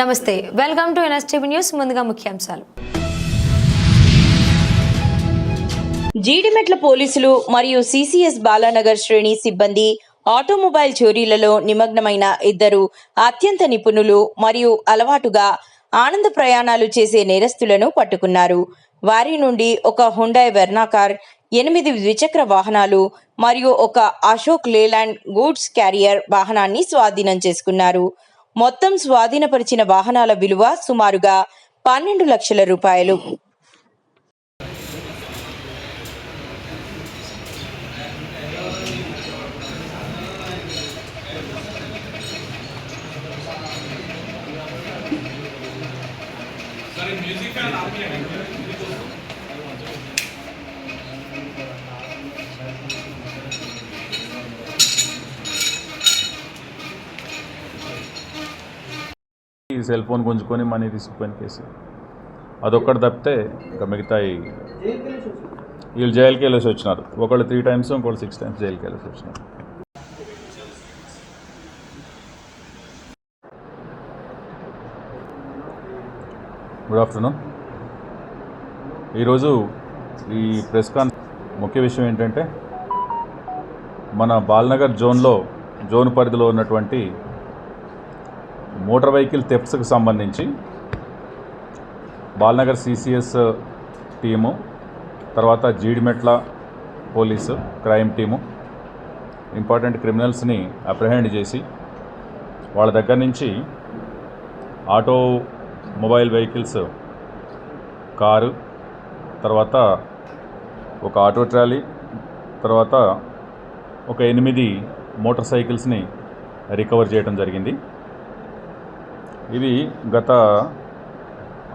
నమస్తే, welcome to NSTV news. ముందుగా ముఖ్యాంశాలు. జీడిమెట్ల పోలీసులు మరియు సిసిఎస్ బాలానగర్ శ్రేణి సిబ్బంది ఆటోమొబైల్ చోరీలలో నిమగ్నమైన ఇద్దరు అత్యంత నిపుణులు మరియు అలవాటుగా ఆనంద ప్రయాణాలు చేసే నేరస్తులను పట్టుకున్నారు. వారి నుండి ఒక హుండాయ్ వెర్నా కార్, 8 ద్విచక్ర వాహనాలు మరియు ఒక అశోక్ లేలాండ్ గూడ్స్ క్యారియర్ వాహనాన్ని స్వాధీనం చేసుకున్నారు. మొత్తం స్వాధీనపరిచిన వాహనాల విలువ సుమారుగా 12 లక్షల రూపాయలు. సెల్ ఫోన్ గుంజుకొని మనీ తీసుకుపోయిన కేసు అదొక్కటి తప్పితే ఇంకా మిగతా వీళ్ళు జైలుకి వెళ్ళేసి వచ్చినారు. ఒకళ్ళు 3 times, ఇంకోళ్ళు 6 times జైలుకి వెళ్ళేసి వచ్చినారు. Good afternoon. ఈరోజు ఈ ప్రెస్ ముఖ్య విషయం ఏంటంటే, మన బాలనగర్ జోన్ పరిధిలో ఉన్నటువంటి మోటార్ వెహికల్ థెఫ్ట్స్కి సంబంధించి బాలనగర్ సిసిఎస్ టీము, తర్వాత Jeedimetla police crime team important క్రిమినల్స్ని అప్రహెండ్ చేసి వాళ్ళ దగ్గర నుంచి మొబైల్ వెహికల్స్, కారు, తర్వాత ఒక ఆటో ట్రాలీ, తర్వాత ఒక 8 మోటార్ సైకిల్స్ని రికవర్ చేయడం జరిగింది. ఇవి గత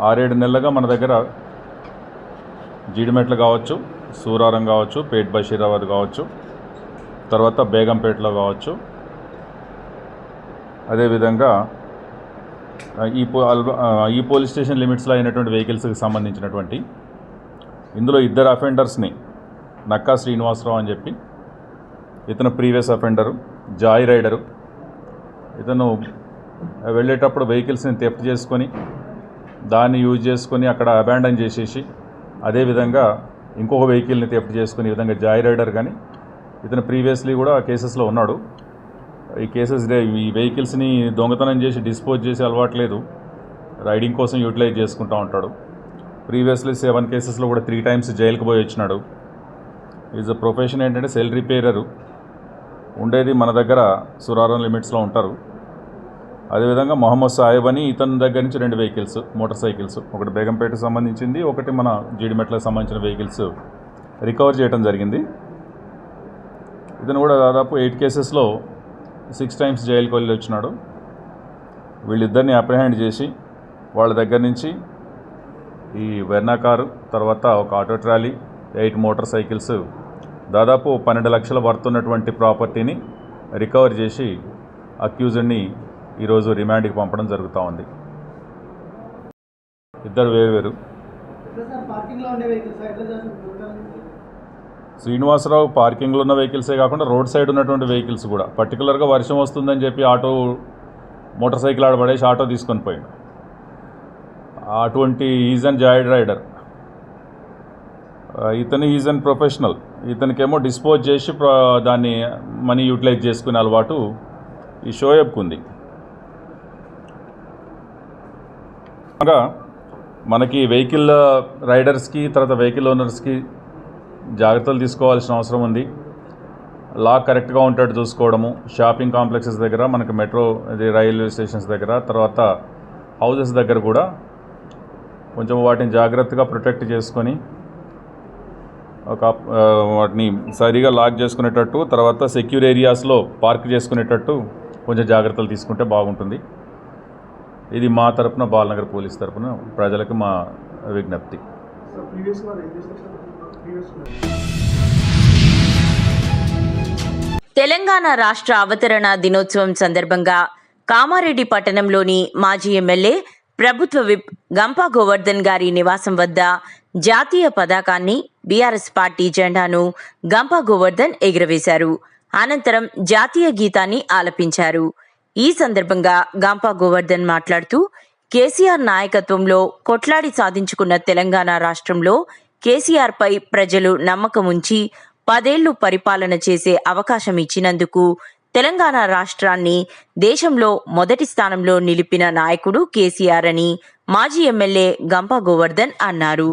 6-7 నెలలుగా మన దగ్గర జీడిమెట్లు కావచ్చు, సూరారం కావచ్చు, పేట్ బషీరాబాద్ కావచ్చు, తర్వాత బేగంపేటలో కావచ్చు, అదేవిధంగా ఈ పోలీస్ స్టేషన్ లిమిట్స్లో అయినటువంటి వెహికల్స్కి సంబంధించినటువంటి ఇందులో 2 అఫెండర్స్ని, నక్కా శ్రీనివాసరావు అని చెప్పి, ఇతను ప్రీవియస్ అఫెండరు, జాయ్ రైడరు. ఇతను వెళ్ళేటప్పుడు వెహికల్స్ని థెఫ్ట్ చేసుకొని దాన్ని యూజ్ చేసుకొని అక్కడ అబాండన్ చేసేసి, అదేవిధంగా ఇంకొక వెహికల్ని థెఫ్ట్ చేసుకుని, ఈ విధంగా జాయ్ రైడర్. కానీ ఇతను ప్రీవియస్లీ కూడా కేసెస్లో ఉన్నాడు. ఈ వెహికల్స్ని దొంగతనం చేసి డిస్పోజ్ చేసి అలవాట్లేదు, రైడింగ్ కోసం యూటిలైజ్ చేసుకుంటూ ఉంటాడు. ప్రీవియస్లీ 7 కేసెస్లో కూడా 3 times జైలుకు పోయి వచ్చినాడు. ఈజ్ అ ప్రొఫెషన్ ఏంటంటే సెల్ రిపేరరు. ఉండేది మన దగ్గర సురారం లిమిట్స్లో ఉంటారు. అదేవిధంగా మొహమ్మద్ సాహెబ్ అని, ఇతని దగ్గర నుంచి 2 వెహికల్స్, మోటార్ సైకిల్స్, ఒకటి బేగంపేటకు సంబంధించింది, ఒకటి మన జీడిమెట్లకు సంబంధించిన వెహికల్స్ రికవర్ చేయడం జరిగింది. ఇతను కూడా దాదాపు 8 కేసెస్లో 6 times జైలుకి వెళ్ళి వచ్చినాడు. వీళ్ళిద్దరిని అప్రహెండ్ చేసి వాళ్ళ దగ్గర నుంచి ఈ వెర్నా కారు, తర్వాత ఒక ఆటో ట్రాలీ, 8 మోటార్ సైకిల్స్, దాదాపు 12 లక్షల వర్త్ ఉన్నటువంటి ప్రాపర్టీని రికవర్ చేసి అక్యూజ్డ్ని ఈరోజు రిమాండ్కి పంపడం జరుగుతూ ఉంది. ఇద్దరు వేరు. శ్రీనివాసరావు పార్కింగ్లో ఉన్న వెహికల్సే కాకుండా రోడ్ సైడ్ ఉన్నటువంటి వెహికల్స్ కూడా, పర్టికులర్గా వర్షం వస్తుందని చెప్పి మోటార్ సైకిల్ ఆడబడేసి ఆటో తీసుకొని పోయాడు. అటువంటి ఈజ్ అండ్ జాయిడ్ రైడర్. ఇతను ఈజ్ అండ్ ప్రొఫెషనల్. ఇతనికేమో డిస్పోజ్ చేసి దాన్ని మనీ యూటిలైజ్ చేసుకునే అలవాటు ఈ షోయబ్కు ఉంది. మనకి వెహికల్ రైడర్స్కి, తర్వాత వెహికల్ ఓనర్స్కి జాగ్రత్తలు తీసుకోవాల్సిన అవసరం ఉంది. లాక్ కరెక్ట్గా ఉంటాడు చూసుకోవడము. షాపింగ్ కాంప్లెక్సెస్ దగ్గర, మనకి మెట్రో రైల్వే స్టేషన్స్ దగ్గర, తర్వాత హౌసెస్ దగ్గర కూడా కొంచెం వాటిని జాగ్రత్తగా ప్రొటెక్ట్ చేసుకొని వాటిని సరిగా లాక్ చేసుకునేటట్టు, తర్వాత సెక్యూర్ ఏరియాస్లో పార్క్ చేసుకునేటట్టు కొంచెం జాగ్రత్తలు తీసుకుంటే బాగుంటుంది. ఇది మా తరపున, బాలనగర్ పోలీస్ తరపున ప్రజలకు మా విజ్ఞప్తి. తెలంగాణ రాష్ట్ర అవతరణ దినోత్సవం సందర్భంగా కామారెడ్డి పట్టణంలోని మాజీ ఎమ్మెల్యే, ప్రభుత్వ విప్ గంపా గోవర్ధన్ గారి నివాసం వద్ద జాతీయ పతాకాన్ని, బీఆర్ఎస్ పార్టీ జెండాను గంపా గోవర్ధన్ ఎగురవేశారు. అనంతరం జాతీయ గీతాన్ని ఆలపించారు. ఈ సందర్భంగా గంపా గోవర్ధన్ మాట్లాడుతూ, కేసీఆర్ నాయకత్వంలో కొట్లాడి సాధించుకున్న తెలంగాణ రాష్ట్రంలో కేసీఆర్పై ప్రజలు నమ్మకం ఉంచి 10 ఏళ్లు పరిపాలన చేసే అవకాశం ఇచ్చినందుకు తెలంగాణ రాష్ట్రాన్ని దేశంలో మొదటి స్థానంలో నిలిపిన నాయకుడు కేసీఆర్ అని మాజీ ఎమ్మెల్యే గంప గోవర్ధన్ అన్నారు.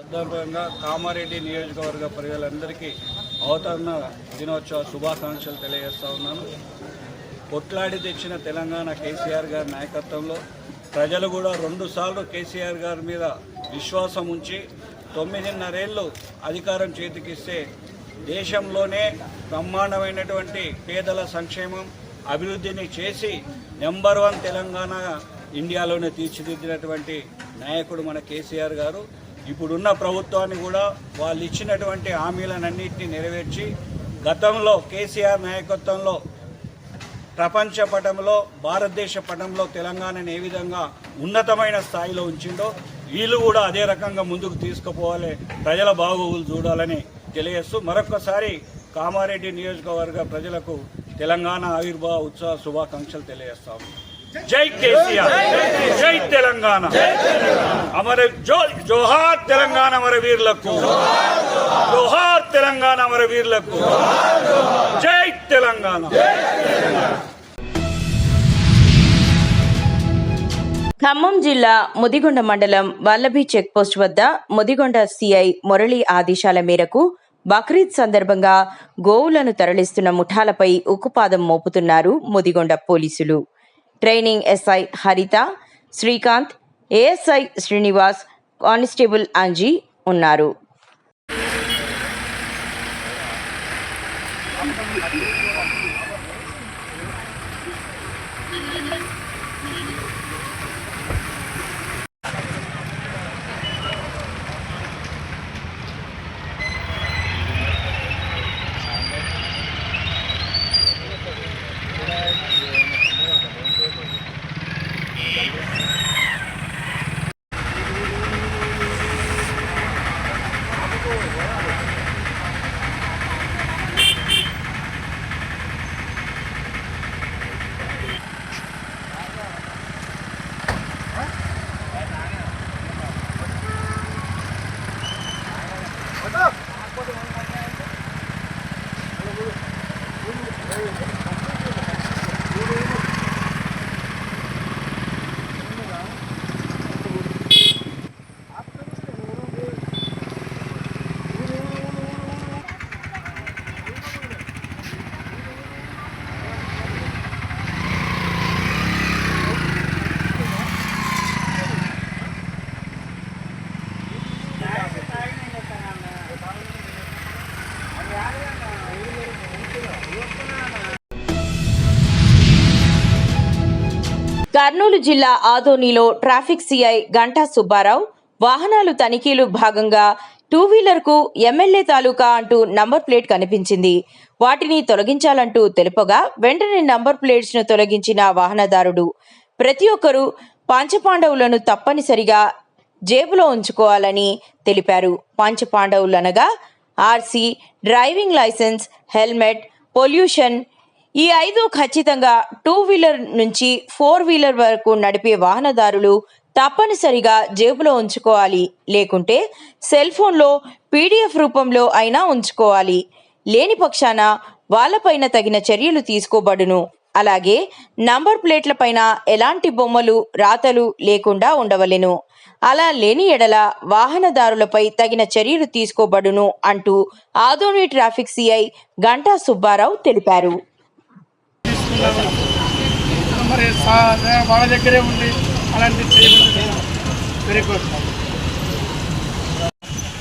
సందర్భంగా కామారెడ్డి నియోజకవర్గ ప్రజలందరికీ అవతరణ దినోత్సవ శుభాకాంక్షలు తెలియజేస్తా ఉన్నాను. కొట్లాడి తెచ్చిన తెలంగాణ కేసీఆర్ గారి నాయకత్వంలో ప్రజలు కూడా 2 సార్లు కేసీఆర్ గారి మీద విశ్వాసం ఉంచి 9.5 ఏళ్ళు అధికారం చేతికిస్తే దేశంలోనే బ్రహ్మాండమైనటువంటి పేదల సంక్షేమం అభివృద్ధిని చేసి నెంబర్ 1 తెలంగాణ ఇండియాలోనే తీర్చిదిద్దినటువంటి నాయకుడు మన కేసీఆర్ గారు. ఇప్పుడున్న ప్రభుత్వాన్ని కూడా వాళ్ళు ఇచ్చినటువంటి హామీలన్నింటినీ నెరవేర్చి గతంలో కేసీఆర్ నాయకత్వంలో ప్రపంచ పటంలో భారతదేశ పటంలో తెలంగాణను ఏ విధంగా ఉన్నతమైన స్థాయిలో ఉంచిందో వీళ్ళు కూడా అదే రకంగా ముందుకు తీసుకుపోవాలి, ప్రజల బాగోగులు చూడాలని తెలియజేస్తూ మరొకసారి కామారెడ్డి నియోజకవర్గ ప్రజలకు తెలంగాణ ఆవిర్భావ ఉత్సవ శుభాకాంక్షలు తెలియజేస్తాము. జై కేసీఆర్, జై తెలంగాణ, అమర జోహార్ తెలంగాణ అమర వీరులకు, జోహార్ తెలంగాణ అమర వీరులకు, జై తెలంగాణ. ఖమ్మం జిల్లా ముదిగొండ మండలం వల్లభి చెక్పోస్ట్ వద్ద ముదిగొండ సిఐ మురళి ఆదేశాల మేరకు బక్రీద్ సందర్భంగా గోవులను తరలిస్తున్న ముఠాలపై ఉక్కుపాదం మోపుతున్నారు ముదిగొండ పోలీసులు. ట్రైనింగ్ ఎస్ఐ హరిత, శ్రీకాంత్, ఏఎస్ఐ శ్రీనివాస్, కానిస్టేబుల్ అంజీ ఉన్నారు. కర్నూలు జిల్లా ఆదోనిలో ట్రాఫిక్ సిఐ గంటా సుబ్బారావు వాహనాలు తనిఖీలు భాగంగా 2-వీలర్కు ఎమ్మెల్యే తాలూకా అంటూ నంబర్ ప్లేట్ కనిపించింది. వాటిని తొలగించాలంటూ తెలుపగా వెంటనే నంబర్ ప్లేట్స్ను తొలగించిన వాహనదారుడు ప్రతి ఒక్కరూ పంచపాండవులను తప్పనిసరిగా జేబులో ఉంచుకోవాలని తెలిపారు. పంచపాండవులనగా RC, driving licence, helmet, pollution ఈ 5 ఖచ్చితంగా 2-వీలర్ నుంచి 4-వీలర్ వరకు నడిపే వాహనదారులు తప్పనిసరిగా జేబులో ఉంచుకోవాలి. లేకుంటే సెల్ ఫోన్లో PDF రూపంలో అయినా ఉంచుకోవాలి. లేని పక్షాన వాళ్ళపైన తగిన చర్యలు తీసుకోబడును. అలాగే నంబర్ ప్లేట్లపైన ఎలాంటి బొమ్మలు, రాతలు లేకుండా ఉండవలెను. అలా లేని ఎడల వాహనదారులపై తగిన చర్యలు తీసుకోబడును అంటూ ఆదోని ట్రాఫిక్ సిఐ గంటా సుబ్బారావు తెలిపారు. మరి వాళ్ళ దగ్గరే ఉండి అలాంటి చేయబడుతుంది. Very good.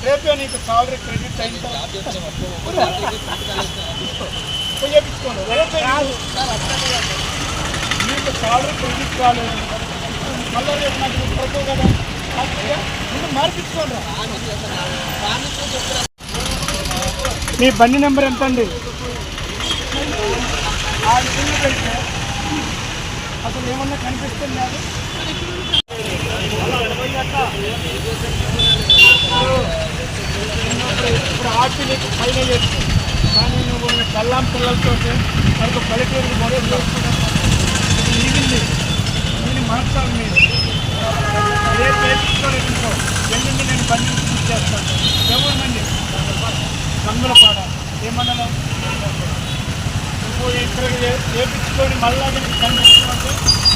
రేపే నీకు సాలరీ క్రెడిట్ అయిన చేయించుకోండి. రేపే నీకు సాలరీ క్రెడిట్ కాలేదు, మళ్ళీ రేపు నాకు పడుతుంది కదా, ముందు మార్పించుకోండి. మీ బండి నెంబర్ ఎంత అండి? ఆ విధంగా పెడితే అసలు ఏమన్నా కనిపిస్తుంది లేదు. ఇప్పుడు ఆర్టీ నీకు పైన చేస్తుంది, కానీ నువ్వు కల్లాం పిల్లలతో మనకు పల్లెటూరు మొదలు చేసుకున్నాను. మిగిలింది దీన్ని మార్చాలి. మీరు ఏ చేయించుకోలేదో వెళ్ళండి, నేను బండి చేస్తాను. ఎవరినండి గంగులపాడ ఏమన్నా ఇక్కడ చేయించుకొని మళ్ళా కనిపిస్తున్నట్టు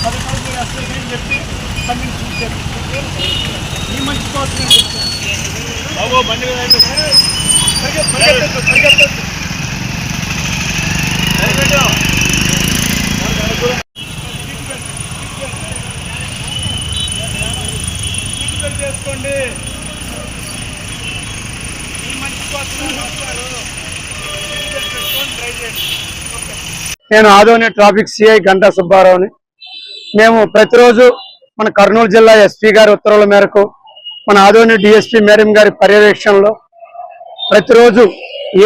10 మీరు అసలు చెప్పి బండిని చూసారు. ఈ మంచి కోసం నేను చెప్తాను. బాబు బండి చేసుకోండి. ఈ మంచి కోసం ట్రై చేయండి. నేను ఆదోని ట్రాఫిక్ సిఐ గంటా సుబ్బారావుని. మేము ప్రతిరోజు మన కర్నూలు జిల్లా ఎస్పీ గారి ఉత్తర్వుల మేరకు మన ఆదోని డిఎస్పీ మేడం గారి పర్యవేక్షణలో ప్రతిరోజు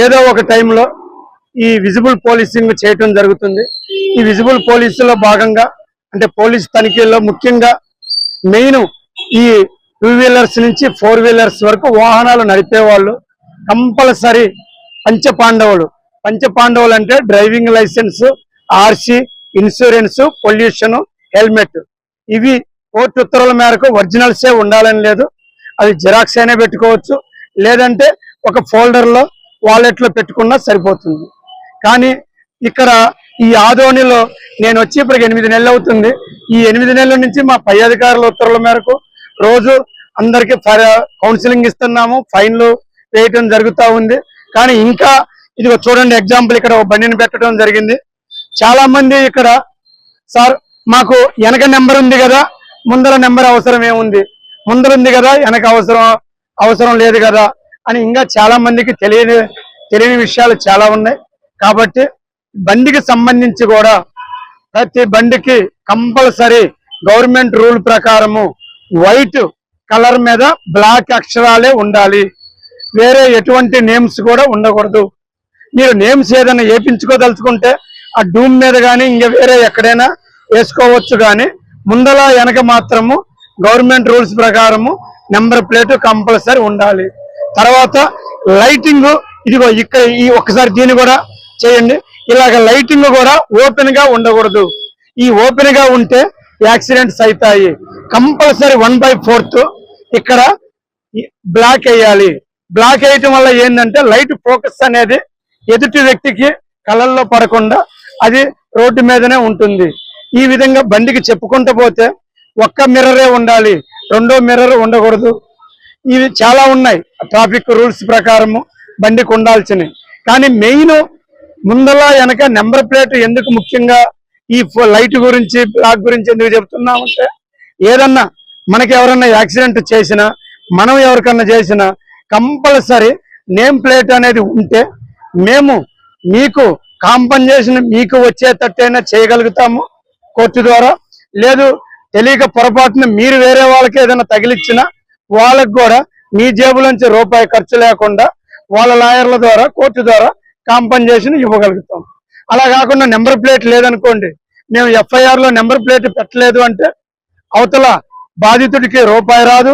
ఏదో ఒక టైంలో ఈ విజిబుల్ పోలీసింగ్ చేయటం జరుగుతుంది. ఈ విజిబుల్ పోలీసులో భాగంగా అంటే పోలీస్ తనిఖీల్లో ముఖ్యంగా మెయిన్ ఈ 2-వీలర్స్ నుంచి 4-వీలర్స్ వరకు వాహనాలు నడిపే వాళ్ళు కంపల్సరీ పంచపాండవులు అంటే driving licence, RC, insurance, pollution, helmet. ఇవి కోర్టు ఉత్తర్వుల మేరకు ఒరిజినల్సే ఉండాలని లేదు. అది జిరాక్స్ అయినా పెట్టుకోవచ్చు, లేదంటే ఒక ఫోల్డర్లో వాలెట్లో పెట్టుకున్నా సరిపోతుంది. కానీ ఇక్కడ ఈ ఆదోనిలో నేను వచ్చి ఇప్పటికి 8 నెలలు అవుతుంది. ఈ 8 నెలల నుంచి మా పై అధికారుల ఉత్తర్వుల మేరకు రోజు అందరికీ కౌన్సిలింగ్ ఇస్తున్నాము, ఫైన్లు వేయటం జరుగుతూ ఉంది. కానీ ఇంకా ఇదిగో చూడండి, ఎగ్జాంపుల్ ఇక్కడ ఒక బండిని పెట్టడం జరిగింది. చాలా మంది ఇక్కడ సార్ మాకు వెనక నెంబర్ ఉంది కదా, ముందర నెంబర్ అవసరం ఏముంది, ముందర ఉంది కదా వెనక అవసరం లేదు కదా అని ఇంకా చాలా మందికి తెలియని విషయాలు చాలా ఉన్నాయి. కాబట్టి బండికి సంబంధించి కూడా ప్రతి బండికి కంపల్సరీ గవర్నమెంట్ రూల్ ప్రకారము వైట్ కలర్ మీద బ్లాక్ అక్షరాలే ఉండాలి. వేరే ఎటువంటి నేమ్స్ కూడా ఉండకూడదు. మీరు నేమ్స్ ఏదైనా వేయించుకోదలుచుకుంటే ఆ డూమ్ మీద కానీ ఇంకా వేరే ఎక్కడైనా వేసుకోవచ్చు. కానీ ముందల వెనక మాత్రము గవర్నమెంట్ రూల్స్ ప్రకారము నెంబర్ ప్లేట్ కంపల్సరీ ఉండాలి. తర్వాత లైటింగ్, ఇదిగో ఇక్కడ ఈ ఒక్కసారి దీన్ని కూడా చేయండి. ఇలాగ లైటింగ్ కూడా ఓపెన్ గా ఉండకూడదు. ఈ ఓపెన్ గా ఉంటే యాక్సిడెంట్స్ అవుతాయి. కంపల్సరీ 1/4 ఇక్కడ బ్లాక్ వేయాలి. బ్లాక్ వేయటం వల్ల ఏంటంటే లైట్ ఫోకస్ అనేది ఎదుటి వ్యక్తికి కళ్ళల్లో పడకుండా అది రోడ్డు మీదనే ఉంటుంది. ఈ విధంగా బండికి చెప్పుకుంటూ పోతే ఒక్క మిర్రరే ఉండాలి, రెండో మిర్రర్ ఉండకూడదు. ఇవి చాలా ఉన్నాయి ట్రాఫిక్ రూల్స్ ప్రకారము బండికి ఉండాల్సినవి. కానీ మెయిన్ ముందల వెనక నెంబర్ ప్లేట్ ఎందుకు ముఖ్యంగా ఈ లైట్ గురించి బ్లాక్ గురించి ఎందుకు చెప్తున్నామంటే, ఏదన్నా మనకి ఎవరన్నా యాక్సిడెంట్ చేసినా, మనం ఎవరికన్నా చేసినా కంపల్సరీ నేమ్ ప్లేట్ అనేది ఉంటే మేము మీకు కాంపన్సేషన్ మీకు వచ్చేటట్టయినా చేయగలుగుతాము కోర్టు ద్వారా. లేదు తెలియక పొరపాటున మీరు వేరే వాళ్ళకి ఏదైనా తగిలిచ్చినా వాళ్ళకు కూడా మీ జేబులోంచి రూపాయి ఖర్చు లేకుండా వాళ్ళ లాయర్ల ద్వారా కోర్టు ద్వారా కాంపన్సేషన్ ఇవ్వగలుగుతాం. అలా కాకుండా నెంబర్ ప్లేట్ లేదనుకోండి, మేము FIR లో నెంబర్ ప్లేట్ పెట్టలేదు అంటే అవతల బాధితుడికి రూపాయి రాదు,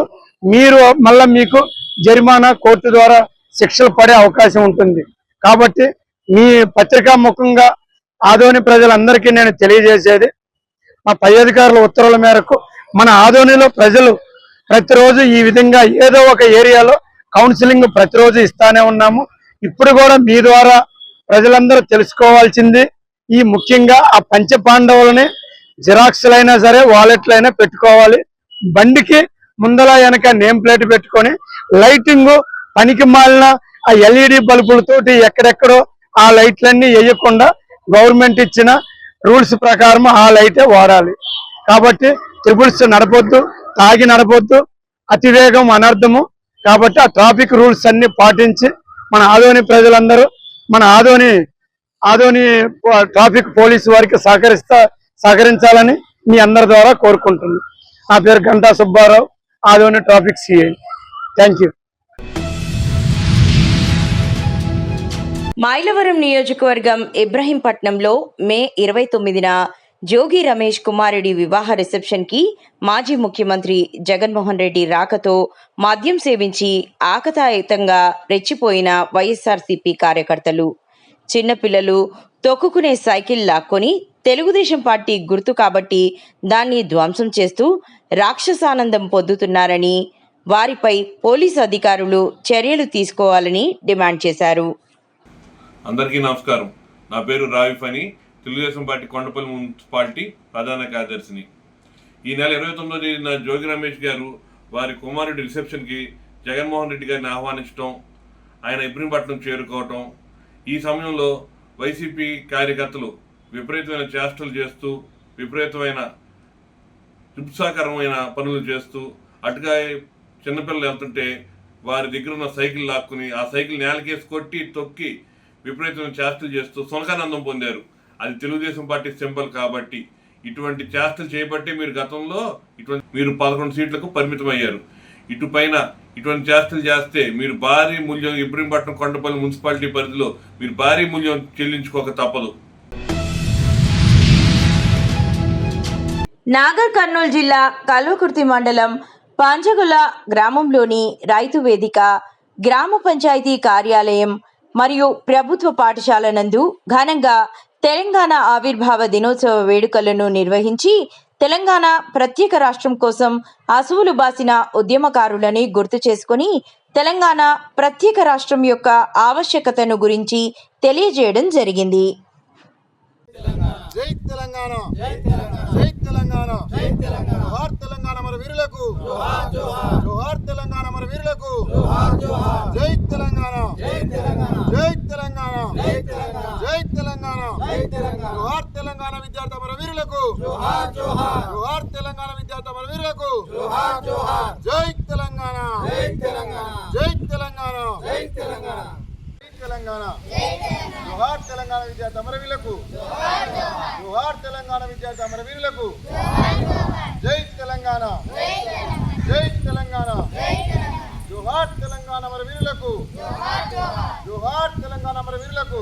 మీరు మళ్ళా మీకు జరిమానా కోర్టు ద్వారా శిక్షలు పడే అవకాశం ఉంటుంది. కాబట్టి మీ పత్రికా ముఖంగా ఆదోని ప్రజలందరికీ నేను తెలియజేసేది, మా పై అధికారుల ఉత్తర్వుల మేరకు మన ఆదోనిలో ప్రజలు ప్రతిరోజు ఈ విధంగా ఏదో ఒక ఏరియాలో కౌన్సిలింగ్ ప్రతిరోజు ఇస్తానే ఉన్నాము. ఇప్పుడు కూడా మీ ద్వారా ప్రజలందరూ తెలుసుకోవాల్సింది ఈ ముఖ్యంగా ఆ పంచపాండవులని జిరాక్స్లైనా సరే వాలెట్లైనా పెట్టుకోవాలి. బండికి ముందల వెనక నేమ్ ప్లేట్ పెట్టుకొని లైటింగ్ పనికి మాలిన ఆ LED బల్బులతోటి ఎక్కడెక్కడో ఆ లైట్లన్నీ వేయకుండా గవర్నమెంట్ ఇచ్చిన రూల్స్ ప్రకారం ఆ లైటే వాడాలి. కాబట్టి ట్రిపుల్స్ నడపొద్దు, తాగి నడపొద్దు, అతివేగం అనర్థము. కాబట్టి ఆ ట్రాఫిక్ రూల్స్ అన్ని పాటించి మన ఆదోని ప్రజలందరూ మన ఆదోని ట్రాఫిక్ పోలీసు వారికి సహకరించాలని మీ అందరి ద్వారా కోరుకుంటున్నాను. నా పేరు Ganta Subbarao, Adoni traffic CI. Thank you. Mylavaram నియోజకవర్గం ఇబ్రహీంపట్నంలో మే 29న జోగి రమేష్ కుమారుడి వివాహ రిసెప్షన్ కి మాజీ ముఖ్యమంత్రి జగన్మోహన్ రెడ్డి రాకతో మద్యం సేవించి ఆకతాయితంగా రెచ్చిపోయిన వైఎస్ఆర్సీపీ కార్యకర్తలు, చిన్నపిల్లలు తొక్కుకునే సైకిల్ లాక్కొని తెలుగుదేశం పార్టీ గుర్తు కాబట్టి దాన్ని ధ్వంసం చేస్తూ రాక్షసానందం పొందుతున్నారని, వారిపై పోలీసు అధికారులు చర్యలు తీసుకోవాలని డిమాండ్ చేశారు. అందరికీ నమస్కారం. నా పేరు రావిఫ్ అని, తెలుగుదేశం పార్టీ కొండపల్లి మున్సిపాలిటీ ప్రధాన కార్యదర్శిని. ఈ నెల 29వ తేదీన జోగి రమేష్ గారు వారి కుమారుడి రిసెప్షన్కి జగన్మోహన్ రెడ్డి గారిని ఆహ్వానించడం, ఆయన ఇబ్రహీంపట్నం చేరుకోవటం, ఈ సమయంలో వైసీపీ కార్యకర్తలు విపరీతమైన చేష్టలు చేస్తూ, విపరీతమైన హింసాకరమైన పనులు చేస్తూ, అటుగా చిన్నపిల్లలు వెళ్తుంటే వారి దగ్గర ఉన్న సైకిల్ లాక్కుని ఆ సైకిల్ నేలకేసి కొట్టి తొక్కి విపరీతమైన చేష్టలు చేస్తూ సునకానందం పొందారు. అది తెలుగుదేశం పార్టీ సింబల్ కాబట్టి ఇటువంటి చేష్టలు చేయబట్టి మీరు గతంలో మీరు 11 సీట్లకు పరిమితమయ్యారు. ఇటుపైన ఇటువంటి చేష్టలు చేస్తే మీరు భారీ మూల్యం ఇబ్రహీంపట్నం కొండపల్లి మున్సిపాలిటీ పరిధిలో మీరు భారీ మూల్యం చెల్లించుకోక తప్పదు. నాగర్ కర్నూలు జిల్లా కల్వకుర్తి మండలం పాంజగుల గ్రామంలోని రైతు వేదిక, గ్రామ పంచాయతీ కార్యాలయం మరియు ప్రభుత్వ పాఠశాల నందు ఘనంగా తెలంగాణ ఆవిర్భావ దినోత్సవ వేడుకలను నిర్వహించి తెలంగాణ ప్రత్యేక రాష్ట్రం కోసం అసువులు బాసిన ఉద్యమకారులని గుర్తు చేసుకుని తెలంగాణ ప్రత్యేక రాష్ట్రం యొక్క ఆవశ్యకతను గురించి తెలియజేయడం జరిగింది. జై తెలంగాణ, జై తెలంగాణ, జై తెలంగాణ, జోహార్ తెలంగాణ మన వీరులకు, జోహార్ జోహార్, జోహార్ తెలంగాణ మన వీరులకు, జోహార్ జోహార్, జై తెలంగాణ, జై తెలంగాణ, జై తెలంగాణ, జై తెలంగాణ, జై తెలంగాణ, జై తెలంగాణ, జోహార్ తెలంగాణ విద్యార్థి మన వీరులకు, జోహార్ జోహార్, జోహార్ తెలంగాణ విద్యార్థి మన వీరులకు, జోహార్ జోహార్, జై తెలంగాణ, జై తెలంగాణ, జై తెలంగాణ, జై తెలంగాణ, తెలంగాణ, జోహార్ తెలంగాణ విద్యార్థి అమరవీరులకు, జోహార్ తెలంగాణ విద్యార్థి అమరవీరులకు, జై తెలంగాణ, జై తెలంగాణ, జోహార్ తెలంగాణ అమరవీరులకు, జోహార్ తెలంగాణ అమరవీరులకు.